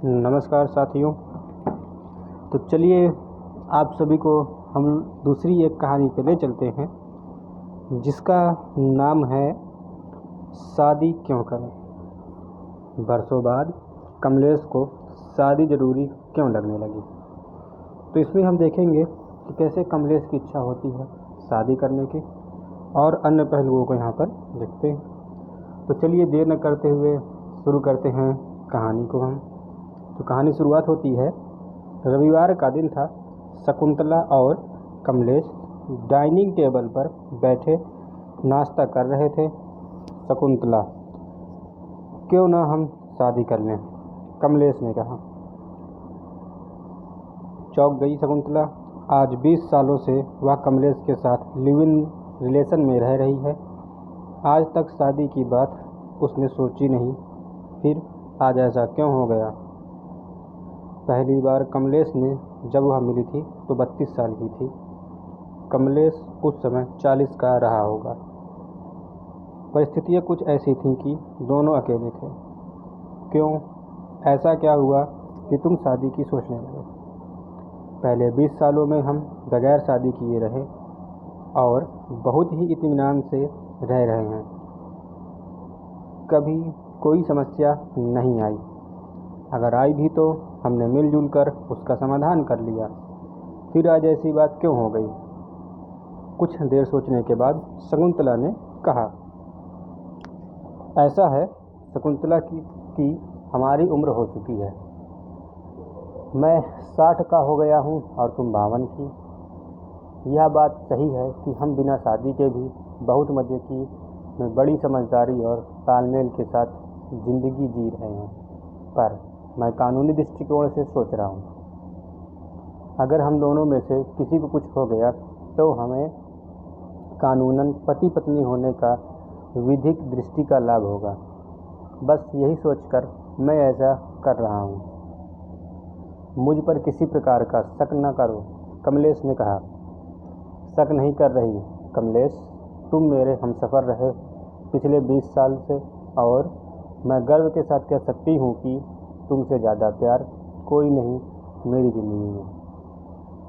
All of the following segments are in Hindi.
नमस्कार साथियों। तो चलिए आप सभी को हम दूसरी एक कहानी पे ले चलते हैं जिसका नाम है शादी क्यों करें। बरसों बाद कमलेश को शादी ज़रूरी क्यों लगने लगी। तो इसमें हम देखेंगे कि कैसे कमलेश की इच्छा होती है शादी करने की और अन्य पहलुओं को यहाँ पर देखते हैं। तो चलिए देर न करते हुए शुरू करते हैं कहानी को हम। तो कहानी शुरुआत होती है, रविवार का दिन था। शकुंतला और कमलेश डाइनिंग टेबल पर बैठे नाश्ता कर रहे थे। शकुंतला, क्यों ना हम शादी कर लें, कमलेश ने कहा। चौंक गई शकुंतला। आज 20 सालों से वह कमलेश के साथ लिव इन रिलेशन में रह रही है। आज तक शादी की बात उसने सोची नहीं, फिर आज ऐसा क्यों हो गया। पहली बार कमलेश ने जब वह मिली थी तो 32 साल की थी। कमलेश उस समय 40 का रहा होगा। परिस्थितियाँ कुछ ऐसी थीं कि दोनों अकेले थे। क्यों, ऐसा क्या हुआ कि तुम शादी की सोचने लगे। पहले 20 सालों में हम बगैर शादी किए रहे और बहुत ही इत्मीनान से रह रहे हैं। कभी कोई समस्या नहीं आई। अगर आई भी तो हमने मिलजुल कर उसका समाधान कर लिया। फिर आज ऐसी बात क्यों हो गई। कुछ देर सोचने के बाद शकुंतला ने कहा, ऐसा है शकुंतला की हमारी उम्र हो चुकी है। मैं 60 का हो गया हूँ और तुम 52 की। यह बात सही है कि हम बिना शादी के भी बहुत मज़े की में बड़ी समझदारी और तालमेल के साथ ज़िंदगी जी रहे हैं। पर मैं कानूनी दृष्टिकोण से सोच रहा हूँ। अगर हम दोनों में से किसी को कुछ हो गया तो हमें कानूनन पति पत्नी होने का विधिक दृष्टि का लाभ होगा। बस यही सोचकर मैं ऐसा कर रहा हूँ। मुझ पर किसी प्रकार का शक न करो, कमलेश ने कहा। शक नहीं कर रही कमलेश, तुम मेरे हमसफ़र रहे पिछले 20 साल से और मैं गर्व के साथ कह सकती हूँ कि तुमसे ज़्यादा प्यार कोई नहीं मेरी ज़िंदगी में।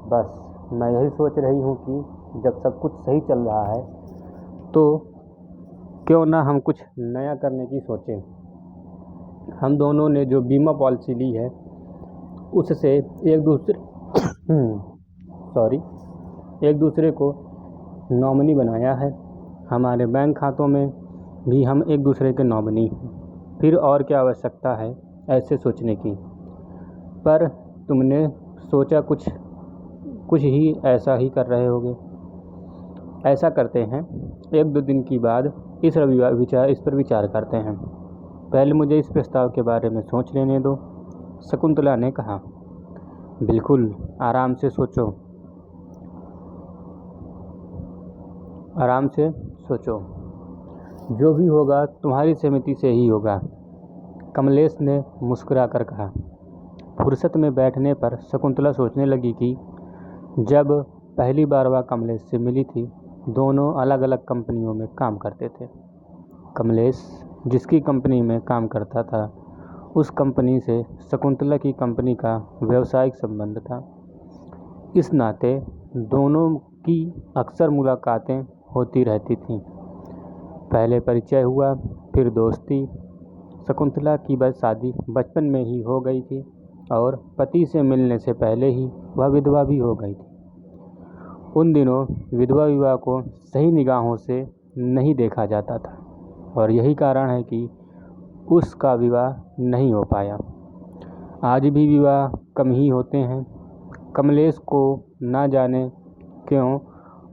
बस मैं यही सोच रही हूँ कि जब सब कुछ सही चल रहा है तो क्यों ना हम कुछ नया करने की सोचें। हम दोनों ने जो बीमा पॉलिसी ली है उससे एक दूसरे को नॉमिनी बनाया है। हमारे बैंक खातों में भी हम एक दूसरे के नॉमिनी हैं। फिर और क्या आवश्यकता है ऐसे सोचने की। पर तुमने सोचा कुछ ही ऐसा ही कर रहे होगे। ऐसा करते हैं, 1-2 दिन की बाद इस पर विचार करते हैं। पहले मुझे इस प्रस्ताव के बारे में सोच लेने दो, शकुंतला ने कहा। बिल्कुल, आराम से सोचो। जो भी होगा तुम्हारी सहमति से ही होगा, कमलेश ने मुस्कुराकर कहा। फुर्सत में बैठने पर शकुंतला सोचने लगी कि जब पहली बार वह कमलेश से मिली थी, दोनों अलग अलग कंपनियों में काम करते थे। कमलेश जिसकी कंपनी में काम करता था, उस कंपनी से शकुंतला की कंपनी का व्यावसायिक संबंध था। इस नाते दोनों की अक्सर मुलाकातें होती रहती थीं। पहले परिचय हुआ, फिर दोस्ती। शकुंतला की शादी बचपन में ही हो गई थी और पति से मिलने से पहले ही वह विधवा भी हो गई थी। उन दिनों विधवा विवाह को सही निगाहों से नहीं देखा जाता था और यही कारण है कि उसका विवाह नहीं हो पाया। आज भी विवाह कम ही होते हैं। कमलेश को ना जाने क्यों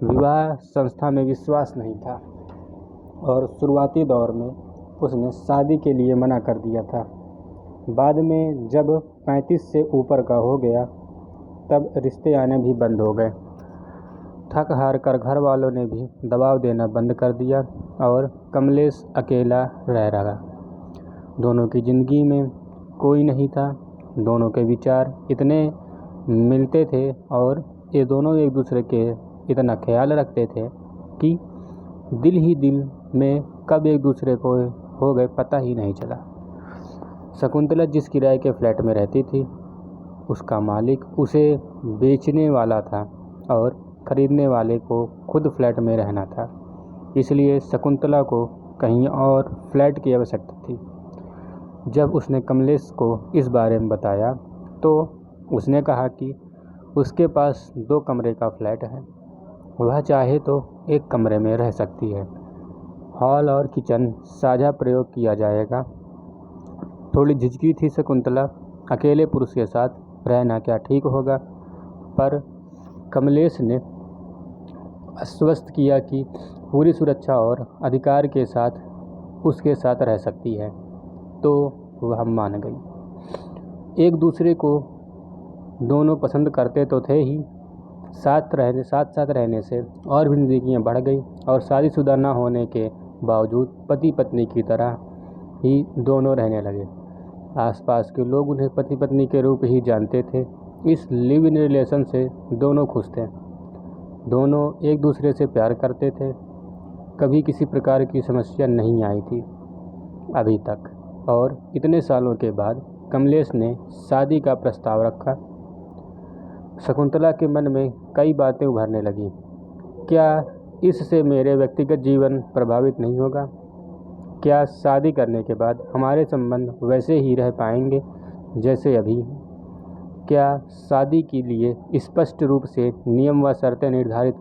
विवाह संस्था में विश्वास नहीं था और शुरुआती दौर में उसने शादी के लिए मना कर दिया था। बाद में जब 35 से ऊपर का हो गया तब रिश्ते आने भी बंद हो गए। थक हार कर घर वालों ने भी दबाव देना बंद कर दिया और कमलेश अकेला रह रहा। दोनों की ज़िंदगी में कोई नहीं था। दोनों के विचार इतने मिलते थे और ये दोनों एक दूसरे के इतना ख्याल रखते थे कि दिल ही दिल में कब एक दूसरे को हो गए पता ही नहीं चला। शकुंतला जिस किराए के फ्लैट में रहती थी उसका मालिक उसे बेचने वाला था और खरीदने वाले को खुद फ्लैट में रहना था, इसलिए शकुंतला को कहीं और फ्लैट की आवश्यकता थी। जब उसने कमलेश को इस बारे में बताया तो उसने कहा कि उसके पास 2 कमरे का फ्लैट है, वह चाहे तो एक कमरे में रह सकती है। हॉल और किचन साझा प्रयोग किया जाएगा। थोड़ी झिझकी थी शकुंतला, अकेले पुरुष के साथ रहना क्या ठीक होगा, पर कमलेश ने आश्वस्त किया कि पूरी सुरक्षा और अधिकार के साथ उसके साथ रह सकती है, तो वह मान गई। एक दूसरे को दोनों पसंद करते तो थे ही, साथ साथ रहने से और भी नज़दीकियाँ बढ़ गई और शादीशुदा न होने के बावजूद पति पत्नी की तरह ही दोनों रहने लगे। आसपास के लोग उन्हें पति पत्नी के रूप ही जानते थे। इस लिव इन रिलेशन से दोनों खुश थे, दोनों एक दूसरे से प्यार करते थे। कभी किसी प्रकार की समस्या नहीं आई थी अभी तक। और इतने सालों के बाद कमलेश ने शादी का प्रस्ताव रखा। शकुंतला के मन में कई बातें उभरने लगीं। क्या इससे मेरे व्यक्तिगत जीवन प्रभावित नहीं होगा? क्या शादी करने के बाद हमारे संबंध वैसे ही रह पाएंगे जैसे अभी? क्या शादी के लिए स्पष्ट रूप से नियम व शर्तें निर्धारित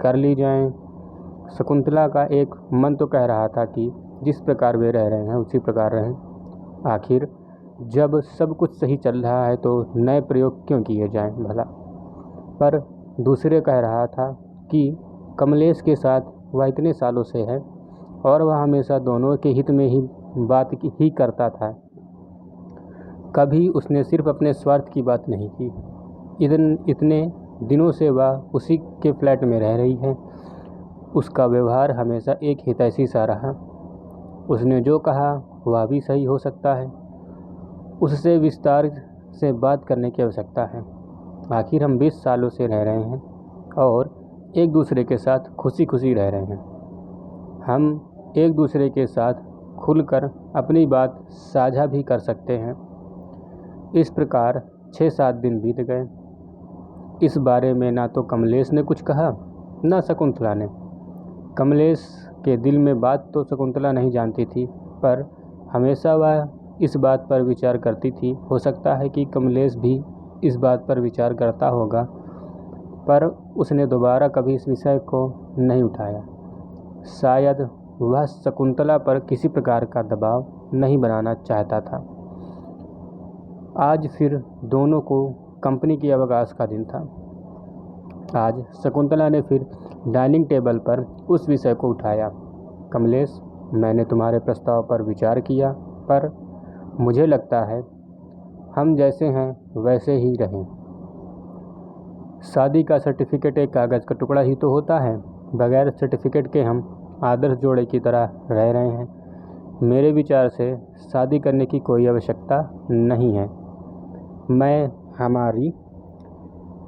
कर ली जाएं? शकुंतला का एक मन तो कह रहा था कि जिस प्रकार वे रह रहे हैं उसी प्रकार रहें। आखिर जब सब कुछ सही चल रहा है तो नए प्रयोग क्यों किए जाएं भला? पर दूसरे कह रहा था कि कमलेश के साथ वह इतने सालों से है और वह हमेशा दोनों के हित में ही बात ही करता था। कभी उसने सिर्फ अपने स्वार्थ की बात नहीं की। इतने दिनों से वह उसी के फ्लैट में रह रही है। उसका व्यवहार हमेशा एक हितैषी सा रहा। उसने जो कहा वह भी सही हो सकता है। उससे विस्तार से बात करने की आवश्यकता है। आखिर हम 20 सालों से रह रहे हैं और एक दूसरे के साथ खुशी खुशी रह रहे हैं। हम एक दूसरे के साथ खुलकर अपनी बात साझा भी कर सकते हैं। इस प्रकार 6-7 दिन बीत गए। इस बारे में ना तो कमलेश ने कुछ कहा न शकुंतला ने। कमलेश के दिल में बात तो शकुंतला नहीं जानती थी, पर हमेशा वह इस बात पर विचार करती थी। हो सकता है कि कमलेश भी इस बात पर विचार करता होगा, पर उसने दोबारा कभी इस विषय को नहीं उठाया। शायद वह शकुंतला पर किसी प्रकार का दबाव नहीं बनाना चाहता था। आज फिर दोनों को कंपनी की अवकाश का दिन था। आज शकुंतला ने फिर डाइनिंग टेबल पर उस विषय को उठाया। कमलेश, मैंने तुम्हारे प्रस्ताव पर विचार किया, पर मुझे लगता है हम जैसे हैं वैसे ही रहें। शादी का सर्टिफिकेट एक कागज़ का टुकड़ा ही तो होता है। बगैर सर्टिफिकेट के हम आदर्श जोड़े की तरह रह रहे हैं। मेरे विचार से शादी करने की कोई आवश्यकता नहीं है। मैं हमारी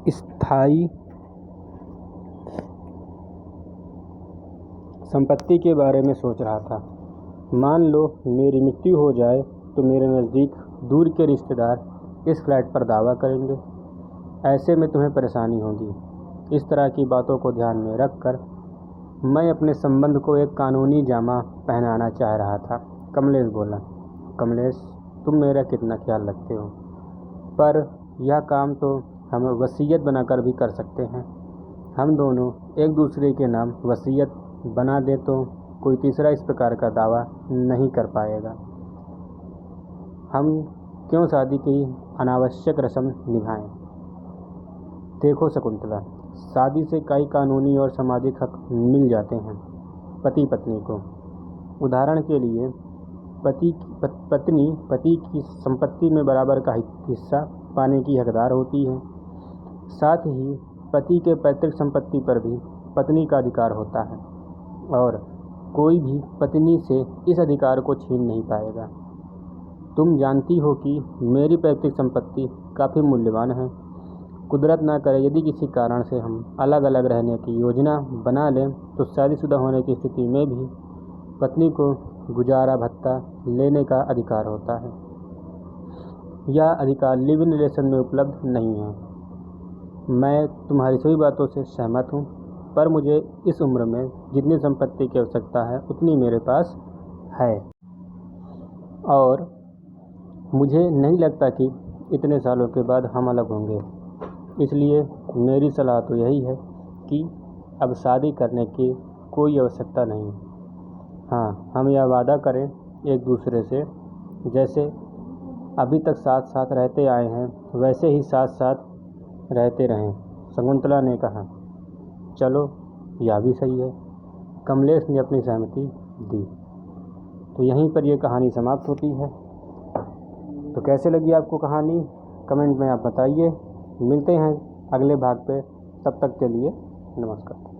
स्थायी संपत्ति के बारे में सोच रहा था। मान लो मेरी मृत्यु हो जाए तो मेरे नज़दीक दूर के रिश्तेदार इस फ्लैट पर दावा करेंगे। ऐसे में तुम्हें परेशानी होगी। इस तरह की बातों को ध्यान में रखकर मैं अपने संबंध को एक कानूनी जामा पहनाना चाह रहा था। कमलेश बोला। कमलेश, तुम मेरा कितना ख्याल रखते हो, पर यह काम तो हम वसीयत बनाकर भी कर सकते हैं। हम दोनों एक दूसरे के नाम वसीयत बना दे तो कोई तीसरा इस प्रकार का दावा नहीं कर पाएगा। हम क्यों शादी की अनावश्यक रस्म निभाएं? देखो शकुंतला, शादी से कई कानूनी और सामाजिक हक मिल जाते हैं पति पत्नी को। उदाहरण के लिए पत्नी पति की संपत्ति में बराबर का हिस्सा पाने की हकदार होती है। साथ ही पति के पैतृक संपत्ति पर भी पत्नी का अधिकार होता है और कोई भी पत्नी से इस अधिकार को छीन नहीं पाएगा। तुम जानती हो कि मेरी पैतृक संपत्ति काफ़ी मूल्यवान है। कुदरत ना करे यदि किसी कारण से हम अलग अलग रहने की योजना बना लें तो शादीशुदा होने की स्थिति में भी पत्नी को गुजारा भत्ता लेने का अधिकार होता है। या अधिकार लिव इन रिलेशन में उपलब्ध नहीं है। मैं तुम्हारी सभी बातों से सहमत हूँ, पर मुझे इस उम्र में जितनी संपत्ति की आवश्यकता है उतनी मेरे पास है, और मुझे नहीं लगता कि इतने सालों के बाद हम अलग होंगे। इसलिए मेरी सलाह तो यही है कि अब शादी करने की कोई आवश्यकता नहीं। हाँ, हम यह वादा करें एक दूसरे से, जैसे अभी तक साथ साथ रहते आए हैं वैसे ही साथ साथ रहते रहें। शकुंतला ने कहा। चलो, यह भी सही है। कमलेश ने अपनी सहमति दी। तो यहीं पर यह कहानी समाप्त होती है। तो कैसे लगी आपको कहानी, कमेंट में आप बताइए। मिलते हैं अगले भाग पे, तब तक के लिए नमस्कार।